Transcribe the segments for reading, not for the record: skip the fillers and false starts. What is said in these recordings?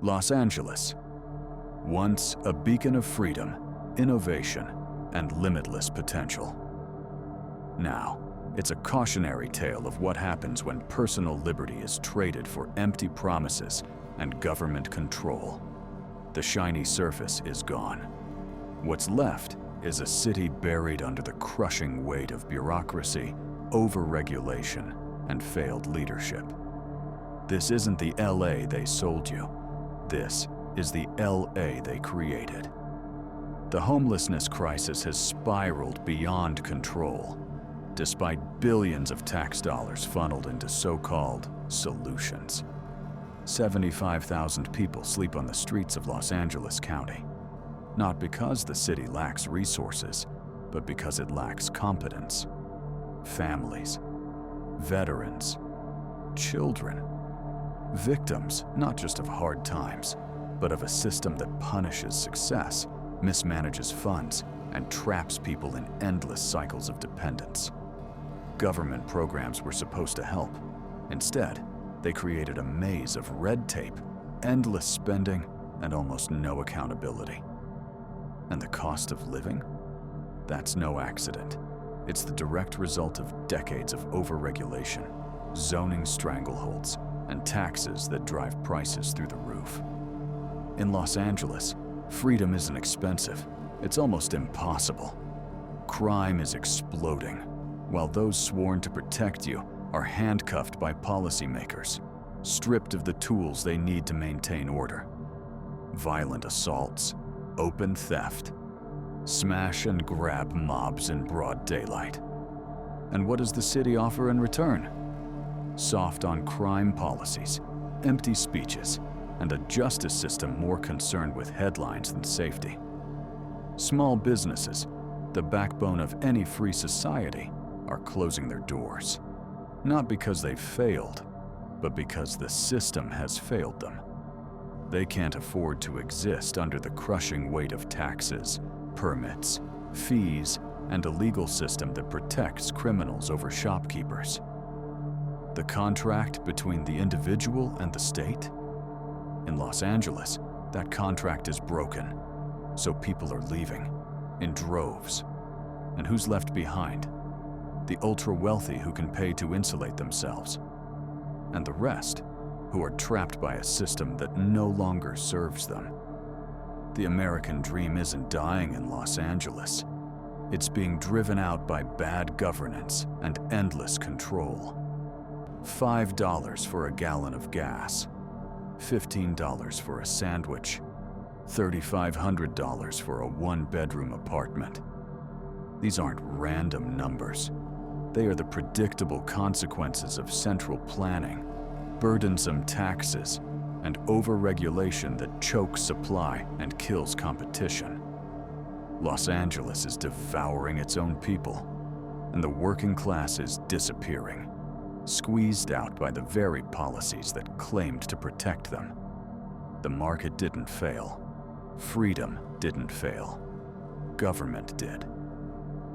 Los Angeles, once a beacon of freedom, innovation, and limitless potential. Now, it's a cautionary tale of what happens when personal liberty is traded for empty promises and government control. The shiny surface is gone. What's left is a city buried under the crushing weight of bureaucracy, overregulation, and failed leadership. This isn't the LA they sold you. This is the LA they created. The homelessness crisis has spiraled beyond control, despite billions of tax dollars funneled into so-called solutions. 75,000 people sleep on the streets of Los Angeles County, not because the city lacks resources, but because it lacks competence. Families, veterans, children, victims not just of hard times, but of a system that punishes success, mismanages funds, and traps people in endless cycles of dependence. Government programs were supposed to help. Instead, they created a maze of red tape, endless spending, and almost no accountability. And the cost of living? That's no accident. It's the direct result of decades of overregulation, zoning strangleholds, and taxes that drive prices through the roof. In Los Angeles, freedom isn't expensive. It's almost impossible. Crime is exploding, while those sworn to protect you are handcuffed by policymakers, stripped of the tools they need to maintain order. Violent assaults, open theft, smash and grab mobs in broad daylight. And what does the city offer in return? Soft on crime policies, empty speeches, and a justice system more concerned with headlines than safety. Small businesses, the backbone of any free society, are closing their doors. Not because they've failed, but because the system has failed them. They can't afford to exist under the crushing weight of taxes, permits, fees, and a legal system that protects criminals over shopkeepers. The contract between the individual and the state? In Los Angeles, that contract is broken, so people are leaving, in droves. And who's left behind? The ultra-wealthy who can pay to insulate themselves. And the rest, who are trapped by a system that no longer serves them. The American dream isn't dying in Los Angeles. It's being driven out by bad governance and endless control. $5 for a gallon of gas, $15 for a sandwich, $3,500 for a one-bedroom apartment. These aren't random numbers. They are the predictable consequences of central planning, burdensome taxes, and overregulation that chokes supply and kills competition. Los Angeles is devouring its own people, and the working class is disappearing, squeezed out by the very policies that claimed to protect them. The market didn't fail. Freedom didn't fail. Government did.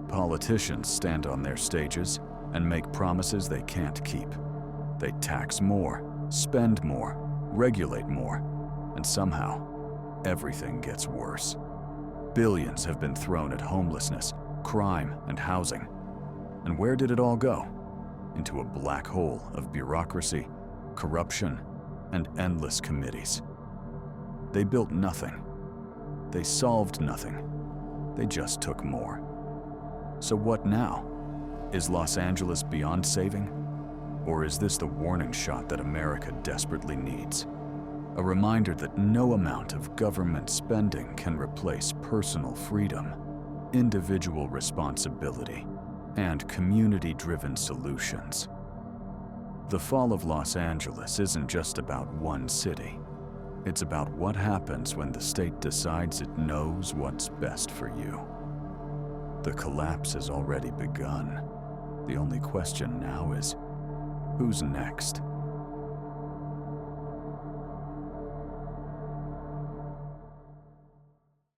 Politicians stand on their stages and make promises they can't keep. They tax more, spend more, regulate more, and somehow, everything gets worse. Billions have been thrown at homelessness, crime, and housing. And where did it all go? Into a black hole of bureaucracy, corruption, and endless committees. They built nothing. They solved nothing. They just took more. So what now? Is Los Angeles beyond saving? Or is this the warning shot that America desperately needs? A reminder that no amount of government spending can replace personal freedom, individual responsibility, and community-driven solutions. The fall of Los Angeles isn't just about one city. It's about what happens when the state decides it knows what's best for you. The collapse has already begun. The only question now is, who's next?